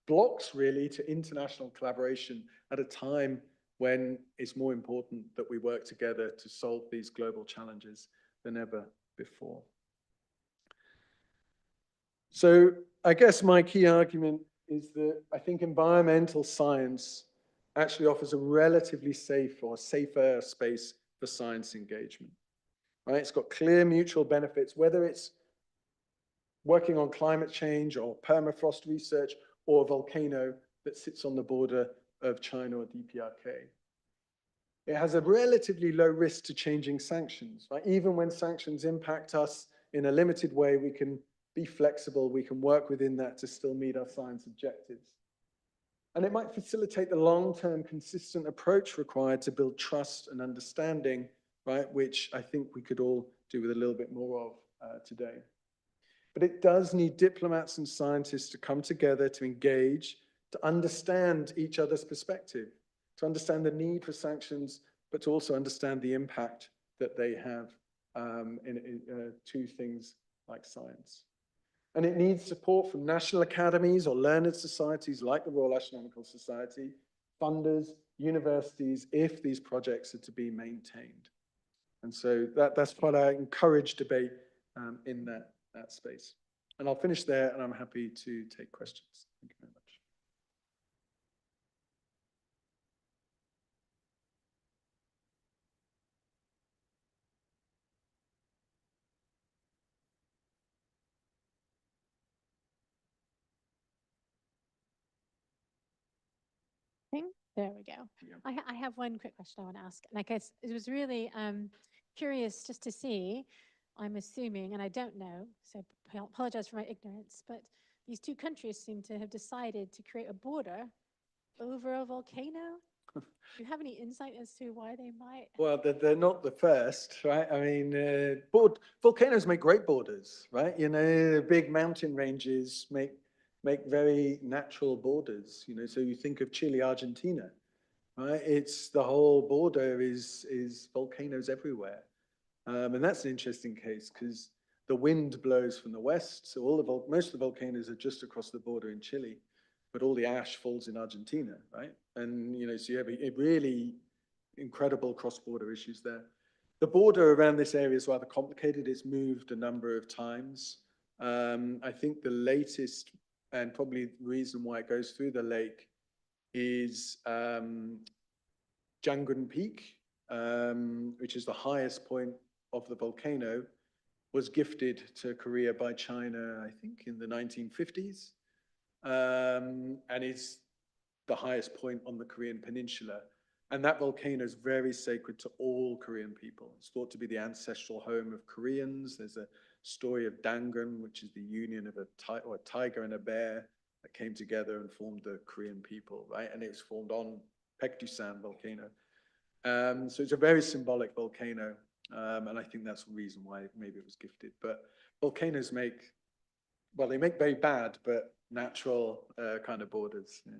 Speaker 1: blocks, really, to international collaboration at a time when it's more important that we work together to solve these global challenges than ever before. So I guess my key argument is that I think environmental science actually offers a relatively safe or safer space for science engagement. Right? It's got clear mutual benefits, whether it's working on climate change or permafrost research or a volcano that sits on the border of China or DPRK. It has a relatively low risk to changing sanctions. Right? Even when sanctions impact us in a limited way, we can be flexible, we can work within that to still meet our science objectives. And it might facilitate the long-term consistent approach required to build trust and understanding, right, which I think we could all do with a little bit more of today. But it does need diplomats and scientists to come together to engage, to understand each other's perspective, to understand the need for sanctions, but to also understand the impact that they have to things like science. And it needs support from national academies or learned societies like the Royal Astronomical Society, funders, universities, if these projects are to be maintained. And so that's quite an encouraged debate in that space. And I'll finish there, and I'm happy to take questions. Thank you very much.
Speaker 2: There we go. Yeah. I have one quick question I want to ask. And I guess it was really curious just to see, I'm assuming, and I don't know, so I apologize for my ignorance, but these two countries seem to have decided to create a border over a volcano. Do you have any insight as to why they might?
Speaker 1: Well, they're not the first, right? I mean, volcanoes make great borders, right? You know, big mountain ranges make very natural borders, you know. So you think of Chile, Argentina, right? It's the whole border is volcanoes everywhere. And that's an interesting case because the wind blows from the west. So most of the volcanoes are just across the border in Chile, but all the ash falls in Argentina, right? And, you know, so you have a really incredible cross-border issues there. The border around this area is rather complicated. It's moved a number of times. I think the latest, and probably the reason why it goes through the lake, is Jangun Peak, which is the highest point of the volcano, was gifted to Korea by China, I think, in the 1950s, and is the highest point on the Korean peninsula. And that volcano is very sacred to all Korean people. It's thought to be the ancestral home of Koreans. There's a story of Dangun, which is the union of a tiger and a bear that came together and formed the Korean people, right? And it was formed on Paektusan volcano. So it's a very symbolic volcano. And I think that's the reason why maybe it was gifted. But volcanoes they make very bad, but natural kind of borders. Yeah.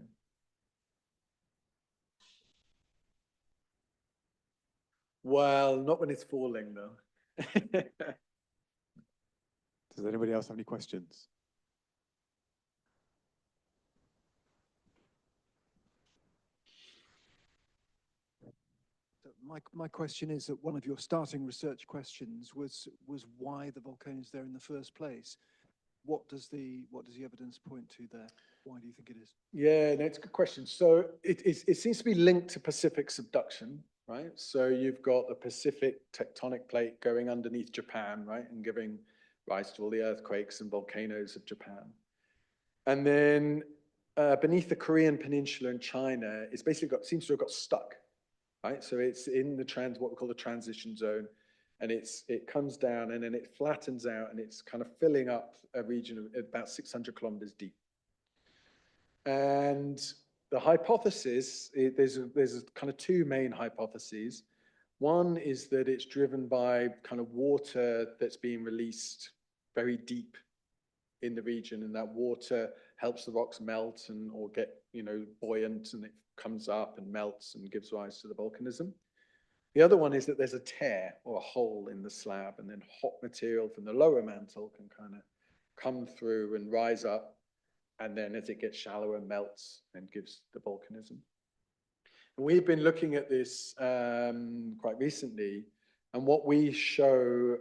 Speaker 1: Well, not when it's falling, though.
Speaker 3: Does anybody else have any questions?
Speaker 4: My question is that one of your starting research questions was why the volcano is there in the first place. What does the evidence point to there? Why do you think it is?
Speaker 1: Yeah, that's a good question. So it seems to be linked to Pacific subduction, right? So you've got the Pacific tectonic plate going underneath Japan, right, and giving rise to all the earthquakes and volcanoes of Japan. And then beneath the Korean peninsula in China, it's basically seems to have got stuck, right? So it's in the what we call the transition zone, and it comes down and then it flattens out and it's kind of filling up a region of about 600 kilometers deep. And the hypothesis, there's kind of two main hypotheses. One is that it's driven by kind of water that's being released very deep in the region, and that water helps the rocks melt or get, you know, buoyant, and it comes up and melts and gives rise to the volcanism. The other one is that there's a tear or a hole in the slab, and then hot material from the lower mantle can kind of come through and rise up, and then as it gets shallower, melts and gives the volcanism. And we've been looking at this quite recently, and what we show,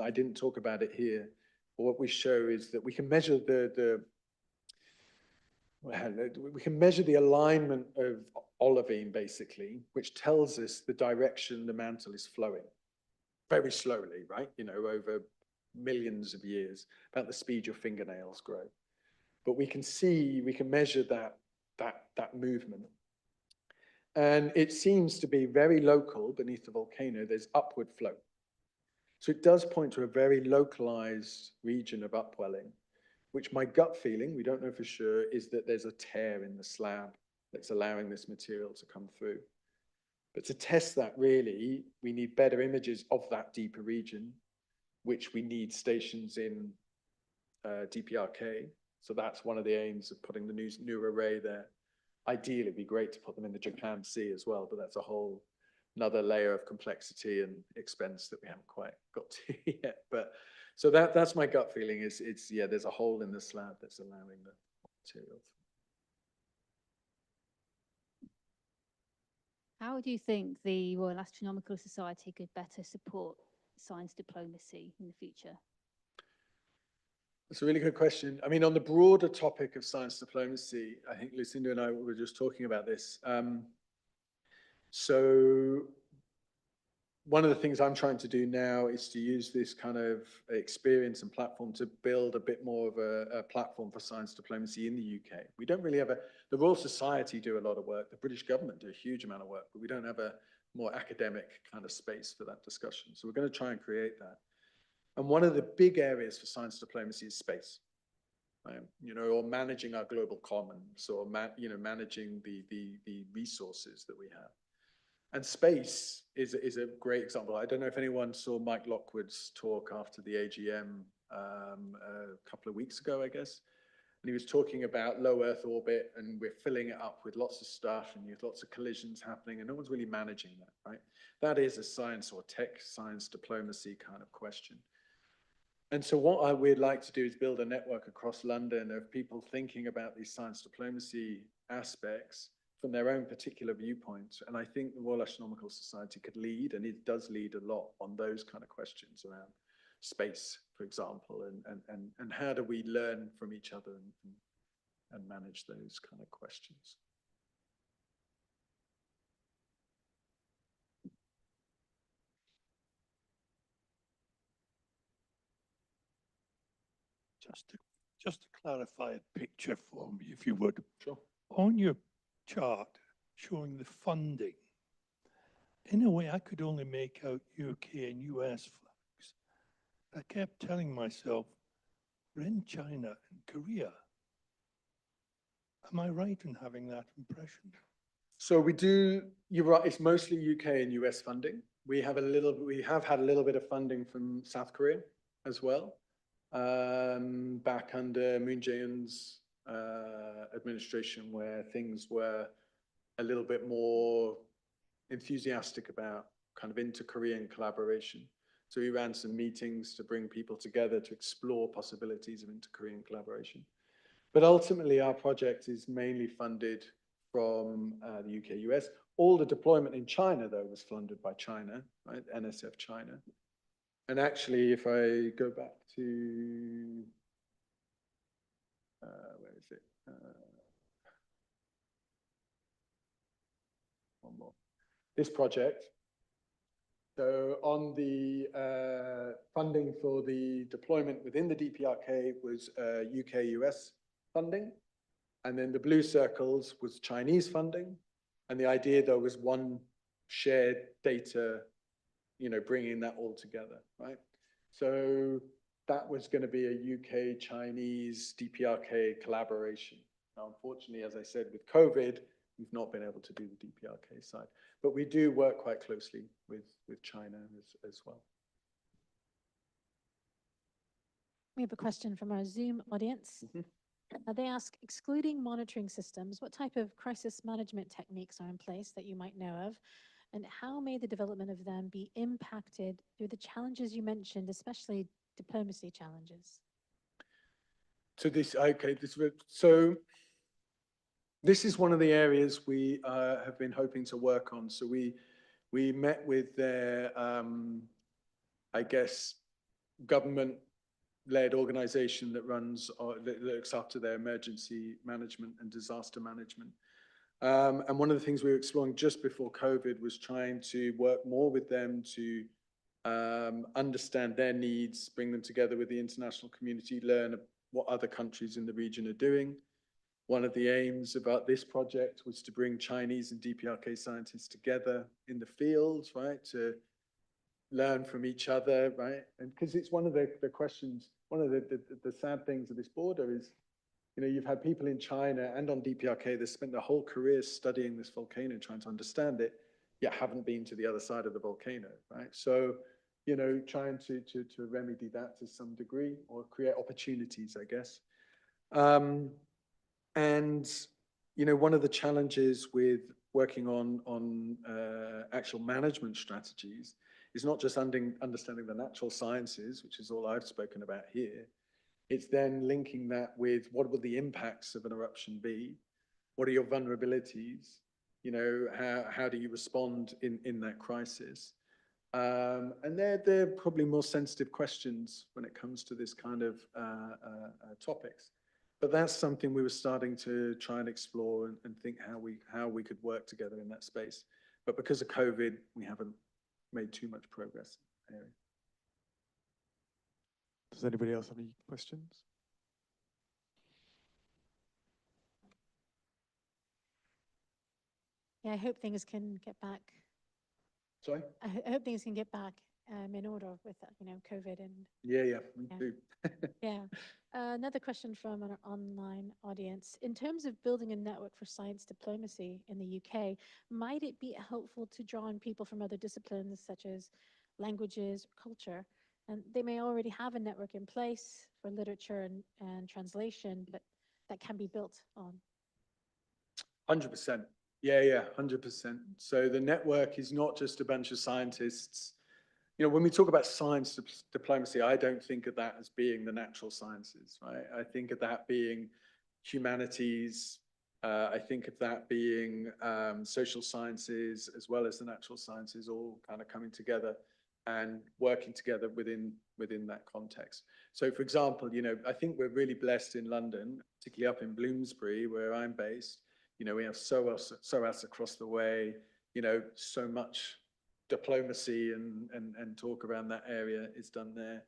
Speaker 1: I didn't talk about it here, but what we show is that we can measure we can measure the alignment of olivine, basically, which tells us the direction the mantle is flowing very slowly, right? You know, over millions of years, about the speed your fingernails grow. But we can measure that movement. And it seems to be very local beneath the volcano. There's upward flow. So it does point to a very localized region of upwelling, which my gut feeling, we don't know for sure, is that there's a tear in the slab that's allowing this material to come through. But to test that, really, we need better images of that deeper region, which we need stations in DPRK. So that's one of the aims of putting the new array there. Ideally, it'd be great to put them in the Japan Sea as well, but that's a whole another layer of complexity and expense that we haven't quite got to yet. But so that's my gut feeling is yeah, there's a hole in the slab that's allowing the material.
Speaker 5: How do you think the Royal Astronomical Society could better support science diplomacy in the future?
Speaker 1: That's a really good question. I mean, on the broader topic of science diplomacy, I think Lucinda and I were just talking about this. So one of the things I'm trying to do now is to use this kind of experience and platform to build a bit more of a platform for science diplomacy in the UK. We don't really have the Royal Society do a lot of work, the British government do a huge amount of work, but we don't have a more academic kind of space for that discussion. So we're going to try and create that. And one of the big areas for science diplomacy is space, right? You know, or managing our global commons, or managing the resources that we have. And space is a great example. I don't know if anyone saw Mike Lockwood's talk after the AGM a couple of weeks ago, I guess. And he was talking about low Earth orbit, and we're filling it up with lots of stuff, and there's lots of collisions happening, and no one's really managing that, right? That is a science or tech science diplomacy kind of question. And so what we'd like to do is build a network across London of people thinking about these science diplomacy aspects from their own particular viewpoints. And I think the Royal Astronomical Society could lead, and it does lead a lot on those kind of questions around space, for example, and how do we learn from each other and manage those kind of questions.
Speaker 6: Just to clarify a picture for me, if you would.
Speaker 1: Sure.
Speaker 6: On your chart showing the funding, in a way I could only make out UK and US flags. I kept telling myself, we're in China and Korea. Am I right in having that impression?
Speaker 1: So we do, you're right, it's mostly UK and US funding. We have had a little bit of funding from South Korea as well. Back under Moon Jae-in's administration, where things were a little bit more enthusiastic about kind of inter-Korean collaboration. So we ran some meetings to bring people together to explore possibilities of inter-Korean collaboration. But ultimately, our project is mainly funded from the UK-US. All the deployment in China, though, was funded by China, right? NSF China. And actually, if I go back to, where is it? One more. This project. So on the funding for the deployment within the DPRK was UK-US funding. And then the blue circles was Chinese funding. And the idea, though, was one shared data, you know, bringing that all together, right? So that was going to be a UK-Chinese DPRK collaboration. Now, unfortunately, as I said, with COVID, we've not been able to do the DPRK side, but we do work quite closely with China as well.
Speaker 2: We have a question from our Zoom audience. They ask, excluding monitoring systems, what type of crisis management techniques are in place that you might know of? And how may the development of them be impacted through the challenges you mentioned, especially diplomacy challenges?
Speaker 1: So this, okay, so this is one of the areas we have been hoping to work on. So we met with their, I guess, government-led organization that runs or that looks after their emergency management and disaster management. And one of the things we were exploring just before COVID was trying to work more with them to understand their needs, bring them together with the international community, learn what other countries in the region are doing. One of the aims about this project was to bring Chinese and DPRK scientists together in the fields, right, to learn from each other, right? And because it's one of the questions, one of the sad things of this border is, you know, you've had people in China and on DPRK that spent their whole careers studying this volcano, trying to understand it, yet haven't been to the other side of the volcano, right? So, you know, trying to remedy that to some degree or create opportunities, I guess. And, you know, one of the challenges with working on actual management strategies is not just understanding the natural sciences, which is all I've spoken about here. It's then linking that with what will the impacts of an eruption be? What are your vulnerabilities? How do you respond in that crisis? And they're probably more sensitive questions when it comes to this kind of topics. But that's something we were starting to try and explore and think how we could work together in that space. But because of COVID, we haven't made too much progress in that area.
Speaker 3: Does anybody else have any questions?
Speaker 2: Yeah, I hope things can get back.
Speaker 1: Sorry?
Speaker 2: I hope things can get back in order with, COVID and
Speaker 1: Yeah, me
Speaker 2: Yeah.
Speaker 1: too.
Speaker 2: yeah. Another question from an online audience. In terms of building a network for science diplomacy in the UK, might it be helpful to draw on people from other disciplines such as languages, culture? And they may already have a network in place for literature and translation, but that can be built on.
Speaker 1: 100%. Yeah, 100%. So the network is not just a bunch of scientists. When we talk about science diplomacy, I don't think of that as being the natural sciences, right? I think of that being humanities. I think of that being social sciences as well as the natural sciences, all kind of coming together and working together within that context. So, for example, I think we're really blessed in London, particularly up in Bloomsbury, where I'm based. We have SOAS across the way. So much diplomacy and talk around that area is done there,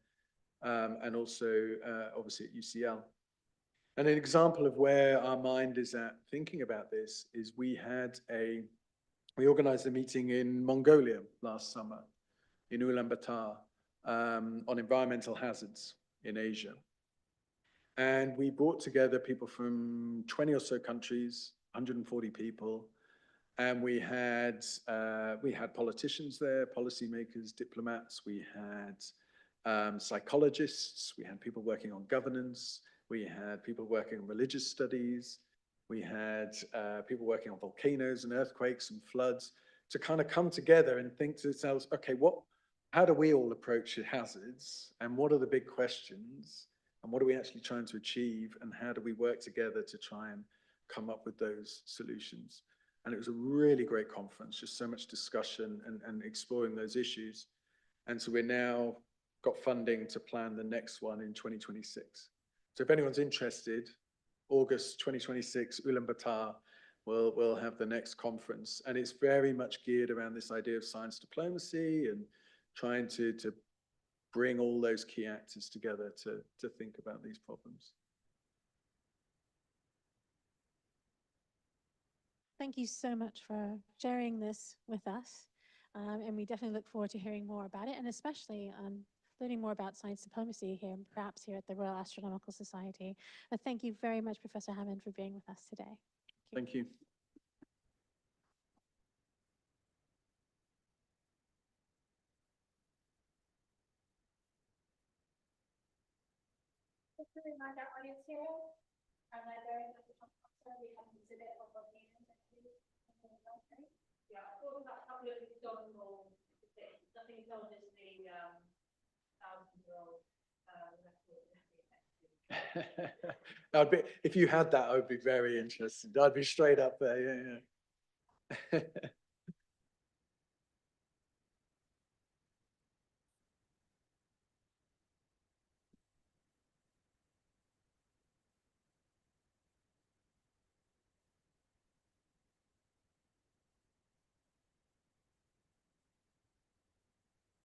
Speaker 1: and also obviously at UCL. And an example of where our mind is at thinking about this is we organized a meeting in Mongolia last summer, in Ulaanbaatar, on environmental hazards in Asia. And we brought together people from 20 or so countries, 140 people. And we had politicians there, policymakers, diplomats. We had psychologists. We had people working on governance. We had people working on religious studies. We had people working on volcanoes and earthquakes and floods to kind of come together and think to themselves, okay, how do we all approach hazards? And what are the big questions? And what are we actually trying to achieve? And how do we work together to try and come up with those solutions? And it was a really great conference, just so much discussion and exploring those issues. And so we're now got funding to plan the next one in 2026. So if anyone's interested, August 2026, Ulaanbaatar will have the next conference. And it's very much geared around this idea of science diplomacy and trying to bring all those key actors together to think about these problems.
Speaker 2: Thank you so much for sharing this with us. And we definitely look forward to hearing more about it, and especially learning more about science diplomacy here, perhaps here at the Royal Astronomical Society. Thank you very much, Professor Hammond, for being with us today.
Speaker 1: Thank you.
Speaker 2: Just to remind our audience here, during the conference, we have an exhibit of volcanoes.
Speaker 7: Yeah, I thought that couple of historical things. Nothing told us the 1,000-year-old
Speaker 1: record. If you had that, I would be very interested. I'd be straight up there. Yeah.